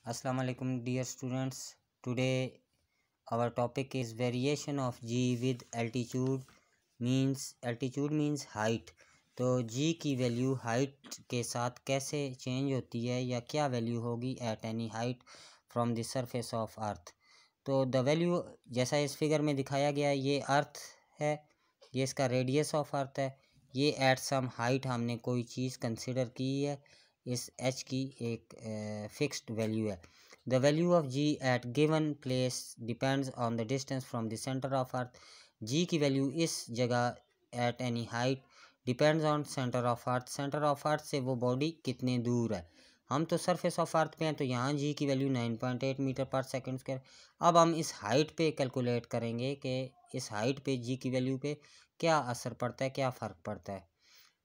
Assalamu alaikum dear students. Today our topic is variation of g with altitude means height. तो g की value height के साथ कैसे change होती है या क्या वैल्यू होगी eight any height from the surface of earth. तो द वैल्यू जैसा इस फिगर में दिखाया गया है, ये अर्थ है, ये इसका रेडियस ऑफ अर्थ है, ये एट सम हाइट हमने कोई चीज़ कंसिडर की है, इस h की एक फिक्स्ड वैल्यू है। The value of g at given place depends on the distance from the centre of earth. g की वैल्यू इस जगह at any height depends on centre of earth. Centre of earth से वो body कितने दूर है। हम तो सरफेस ऑफ अर्थ पे हैं, तो यहाँ g की वैल्यू 9.8 मीटर पर सेकेंड स्क्वायर। अब हम इस हाइट पे कैलकुलेट करेंगे कि इस हाइट पे g की वैल्यू पे क्या असर पड़ता है, क्या फ़र्क पड़ता है।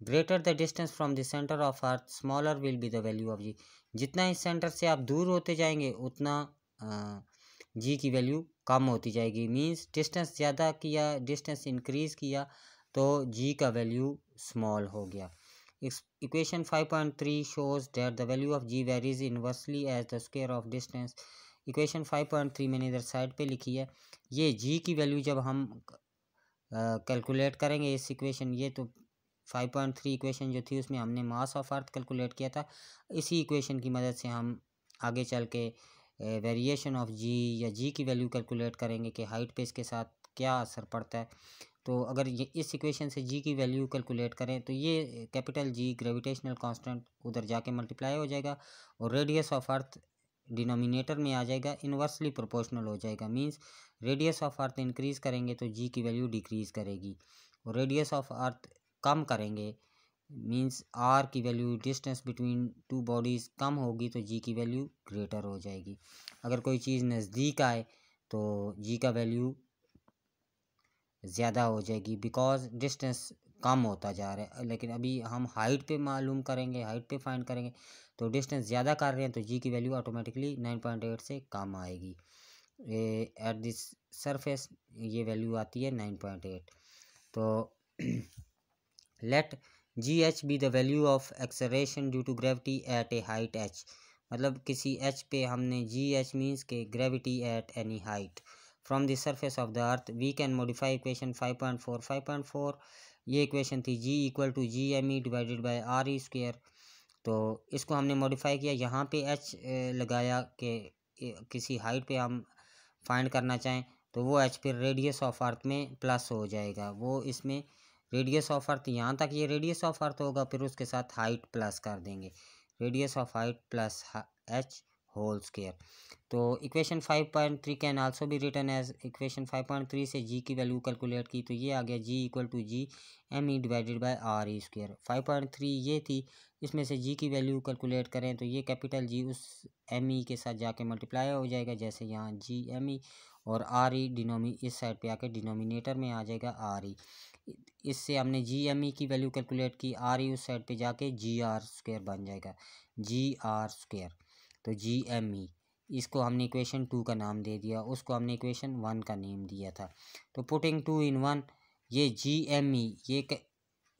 Greater the distance from the centre of earth smaller will be the value of G. जितना इस सेंटर से आप दूर होते जाएंगे उतना जी की वैल्यू कम होती जाएगी। मींस डिस्टेंस ज़्यादा किया, डिस्टेंस इंक्रीज़ किया तो जी का वैल्यू स्मॉल हो गया। Equation 5.3 shows that the value of g varies inversely as the square of distance. Equation 5.3 मैंने इधर साइड पे लिखी है। ये जी की वैल्यू जब हम कैलकुलेट करेंगे इस इक्वेशन, ये तो 5.3 इक्वेशन जो थी उसमें हमने मास ऑफ अर्थ कैलकुलेट किया था। इसी इक्वेशन की मदद से हम आगे चल के वेरिएशन ऑफ जी या जी की वैल्यू कैलकुलेट करेंगे कि हाइट पे इसके साथ क्या असर पड़ता है। तो अगर ये इस इक्वेशन से जी की वैल्यू कैलकुलेट करें तो ये कैपिटल जी ग्रेविटेशनल कांस्टेंट उधर जाके मल्टीप्लाई हो जाएगा और रेडियस ऑफ अर्थ डिनोमिनेटर में आ जाएगा, इन्वर्सली प्रोपोर्शनल हो जाएगा। Means radius of earth increase करेंगे तो जी की वैल्यू डिक्रीज़ करेगी, और रेडियस ऑफ अर्थ कम करेंगे मींस आर की value, distance between two bodies कम होगी तो जी की वैल्यू ग्रेटर हो जाएगी। अगर कोई चीज़ नज़दीक आए तो जी का वैल्यू ज़्यादा हो जाएगी बिकॉज डिस्टेंस कम होता जा रहा है। लेकिन अभी हम हाइट पे मालूम करेंगे, हाइट पे फाइंड करेंगे तो डिस्टेंस ज़्यादा कर रहे हैं तो जी की वैल्यू ऑटोमेटिकली 9.8 से कम आएगी। एट दिस सरफेस ये वैल्यू आती है 9.8। तो let G H be the value of acceleration due to gravity at a height H. मतलब किसी एच पे हमने जी एच मीन्स के gravity at any height from the surface of the earth. We can modify equation 5.4 ये equation थी G equal to G M E divided by R E square. तो इसको हमने मॉडिफाई किया, यहाँ पे एच लगाया कि किसी हाइट पे हम फाइंड करना चाहें तो वो एच फिर रेडियस ऑफ अर्थ में प्लस हो जाएगा। वो इसमें रेडियस ऑफ अर्थ यहाँ तक ये रेडियस ऑफ अर्थ होगा, फिर उसके साथ हाइट प्लस कर देंगे, radius of height plus H whole square. तो equation 5.3 can also be written as equation 5.3 से जी की वैल्यू कैलकुलेट की तो ये आ गया G equal to G M E divided by R E square. 5.3 ये थी, इसमें से जी की वैल्यू कैलकुलेट करें तो ये कैपिटल जी उस एम ई के साथ जाके मल्टीप्लाई हो जाएगा, जैसे यहाँ जी एम ई और आर ई इस साइड पे आके डिनोमिनेटर में आ जाएगा आर ई। इससे हमने जी एम ई की वैल्यू कैलकुलेट की, आर ई उस साइड पे जाके जी आर स्क्वायर बन जाएगा, जी आर स्क्वायर। तो जी एम ई इसको हमने इक्वेशन 2 का नाम दे दिया, उसको हमने इक्वेशन 1 का नेम दिया था। तो पुटिंग 2 in 1 ये जी एम ई, ये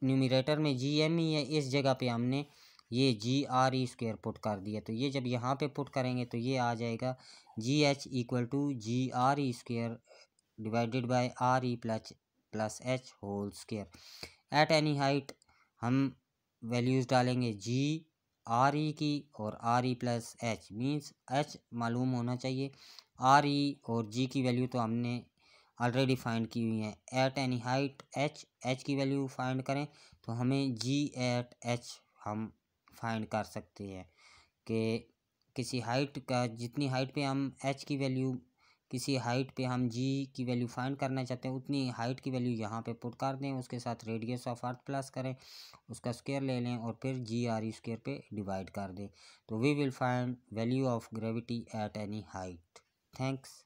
न्यूमिरेटर में जी एम ई है, इस जगह पे हमने ये जी आर ई स्क्वायर पुट कर दिया। तो ये जब यहाँ पे पुट करेंगे तो ये आ जाएगा g h equal to g R E square divided by R E plus H whole square. At any height हम वैल्यूज़ डालेंगे जी आर ई की और R E plus h, means h मालूम होना चाहिए, आर ई और जी की value तो हमने ऑलरेडी फाइंड की हुई है। एट एनी हाइट एच की वैल्यू फाइंड करें तो हमें जी एट एच हम फाइंड कर सकते हैं कि किसी हाइट का, जितनी हाइट पे हम एच की वैल्यू, किसी हाइट पे हम जी की वैल्यू फाइंड करना चाहते हैं उतनी हाइट की वैल्यू यहाँ पे पुट कर दें, उसके साथ रेडियस ऑफ अर्थ प्लस करें, उसका स्क्वायर ले लें और फिर जी आर ई स्क्वायर पे डिवाइड कर दें। तो we will find value of gravity at any height. Thanks.